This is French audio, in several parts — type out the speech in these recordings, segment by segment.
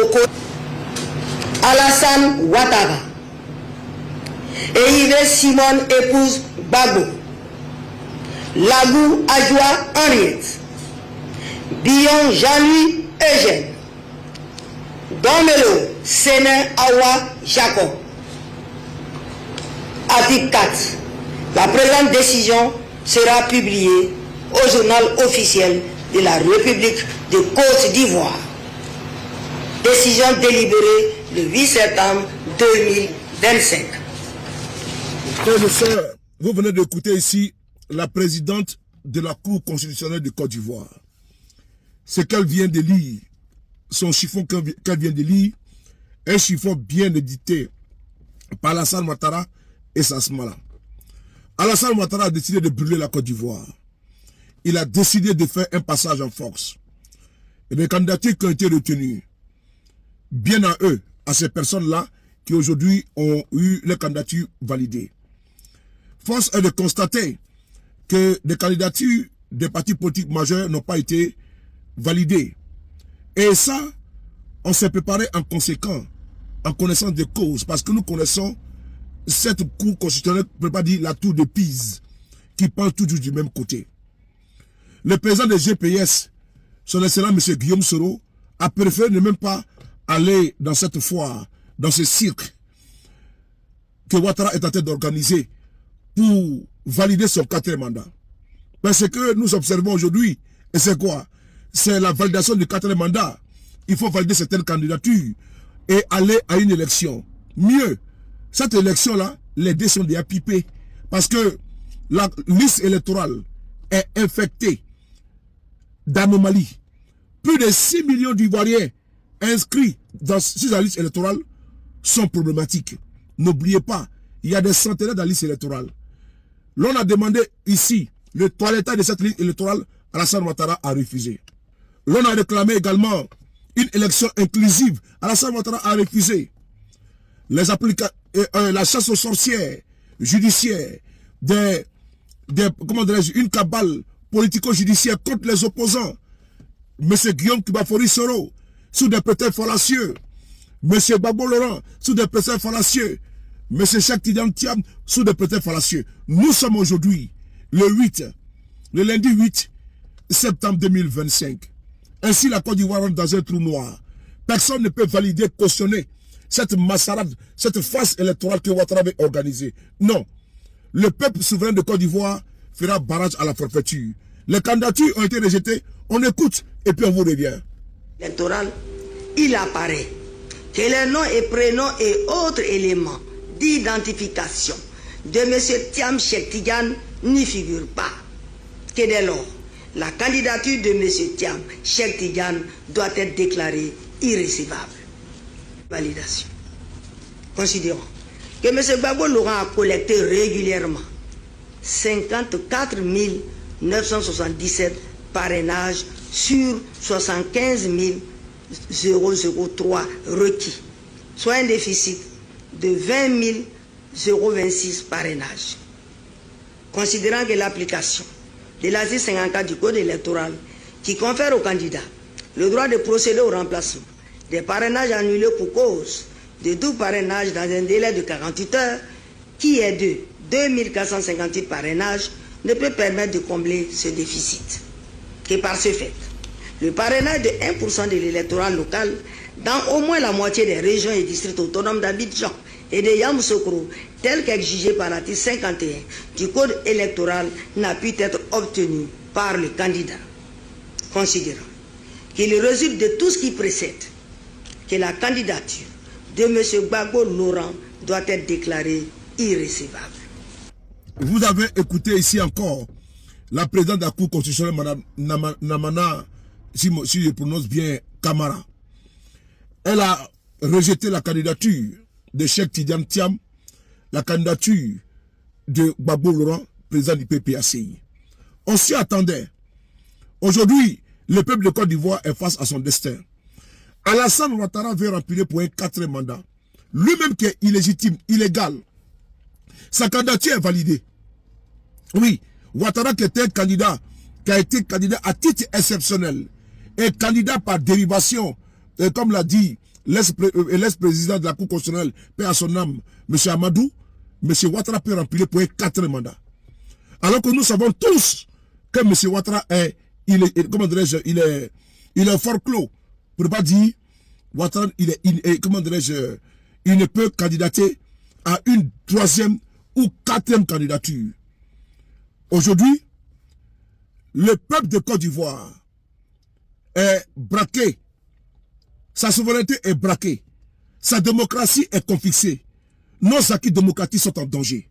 Oko, Alassane Ouattara et Yves Simone épouse Gbagbo, Lagou Adjoua Henriette, Billon Jean-Louis Eugène, Domelo Sénin Awa Jacob. Article 4. La présente décision sera publiée au journal officiel de la République de Côte d'Ivoire. Décision délibérée le 8 septembre 2025. Frères et sœurs, vous venez d'écouter ici la présidente de la Cour constitutionnelle de Côte d'Ivoire. Ce qu'elle vient de lire, son chiffon qu'elle vient de lire, un chiffon bien édité par Alassane Ouattara et Sasmala. Alassane Ouattara a décidé de brûler la Côte d'Ivoire. Il a décidé de faire un passage en force. Et les candidatures qui ont été retenues, bien à eux, à ces personnes-là, qui aujourd'hui ont eu les candidatures validées. Force est de constater que les candidatures des partis politiques majeurs n'ont pas été validées. Et ça, on s'est préparé en conséquent, en connaissance des causes, parce que nous connaissons cette cour constitutionnelle, on ne peut pas dire la tour de Pise, qui pense toujours du même côté. Le président de GPS, son excellent M. Guillaume Soro, a préféré ne même pas aller dans cette foire, dans ce cirque que Ouattara est en train d'organiser pour valider son 4e mandat. Parce que nous observons aujourd'hui, et c'est quoi? C'est la validation du 4e mandat. Il faut valider certaines candidatures et aller à une élection. Mieux, cette élection-là, les dés sont déjà pipés. Parce que la liste électorale est infectée d'anomalies. Plus de 6 millions d'Ivoiriens inscrits sur la liste électorale sont problématiques. N'oubliez pas, il y a des centenaires dans la liste électorale. L'on a demandé ici le toilettage de cette liste électorale, Alassane Ouattara a refusé. L'on a réclamé également une élection inclusive, Alassane Ouattara a refusé. La chasse aux sorcières judiciaires, une cabale politico-judiciaire contre les opposants. M. Guillaume Kibafori Soro, sous des prétextes fallacieux. M. Gbagbo Laurent, sous des prétextes fallacieux. M. Cheikh Tidiane Thiam, sous des prétextes fallacieux. Nous sommes aujourd'hui, le lundi 8 septembre 2025. Ainsi, la Côte d'Ivoire rentre dans un trou noir. Personne ne peut valider, cautionner cette mascarade, cette farce électorale que Ouattara avait organisée. Non. Le peuple souverain de Côte d'Ivoire fera barrage à la forfaiture. Les candidatures ont été rejetées. On écoute et puis on vous revient. Électoral, il apparaît que les noms et prénoms et autres éléments d'identification de M. Thiam Cheikh Tidiane n'y figurent pas. Que dès lors, la candidature de M. Thiam Cheikh Tidiane doit être déclarée irrécevable. Validation. Considérons que M. Gbagbo Laurent a collecté régulièrement 54 977 parrainages sur 75 003 requis, soit un déficit de 20 026 parrainages. Considérant que l'application de l'article 54 du Code électoral qui confère aux candidats le droit de procéder au remplacement des parrainages annulés pour cause de tout parrainage dans un délai de 48 heures, qui est de 2458 parrainages, ne peut permettre de combler ce déficit. Et par ce fait, le parrainage de 1% de l'électorat local dans au moins la moitié des régions et districts autonomes d'Abidjan et de Yamoussoukro, tel qu'exigé par l'article 51 du Code électoral, n'a pu être obtenu par le candidat. Considérant qu'il résulte de tout ce qui précède que la candidature de M. Gbagbo Laurent doit être déclarée irrécevable. Vous avez écouté ici encore la présidente de la Cour constitutionnelle, Mme Namana, si je prononce bien, Camara. Elle a rejeté la candidature de Cheikh Tidiane Thiam, la candidature de Gbagbo Laurent, président du PPACI. On s'y attendait. Aujourd'hui, le peuple de Côte d'Ivoire est face à son destin. Alassane Ouattara veut remplir pour un 4e mandat. Lui-même qui est illégitime, illégal. Sa candidature est validée. Oui, Ouattara qui était un candidat, qui a été candidat à titre exceptionnel, et candidat par dérivation, comme l'a dit l'ex-président de la Cour constitutionnelle, paix à son âme, M. Amadou, M. Ouattara peut remplir pour un 4e mandat. Alors que nous savons tous que M. Ouattara est, comment dirais-je, il est fort clos. Pour ne pas dire, Ouattara, comment dirais-je, il ne peut candidater à une 3e ou 4e candidature. Aujourd'hui, le peuple de Côte d'Ivoire est braqué. Sa souveraineté est braquée. Sa démocratie est confisquée. Nos acquis démocratiques sont en danger.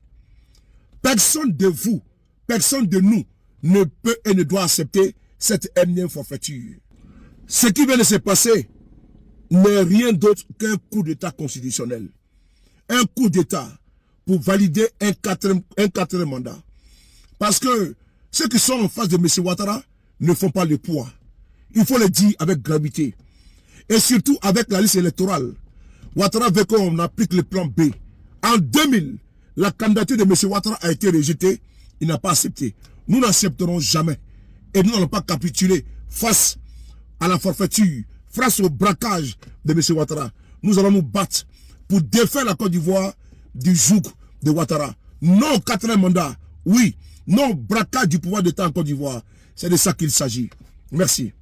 Personne de vous, personne de nous ne peut et ne doit accepter cette énième forfaiture. Ce qui vient de se passer n'est rien d'autre qu'un coup d'État constitutionnel. Un coup d'État pour valider un 4e mandat. Parce que ceux qui sont en face de M. Ouattara ne font pas le poids. Il faut le dire avec gravité. Et surtout avec la liste électorale. Ouattara veut qu'on applique le plan B. En 2000, la candidature de M. Ouattara a été rejetée. Il n'a pas accepté. Nous n'accepterons jamais. Et nous n'allons pas capituler face à la forfaiture, face au braquage de M. Ouattara. Nous allons nous battre pour défaire la Côte d'Ivoire du joug de Ouattara. Non 4e mandat, oui. Non braquage du pouvoir d'État en Côte d'Ivoire. C'est de ça qu'il s'agit. Merci.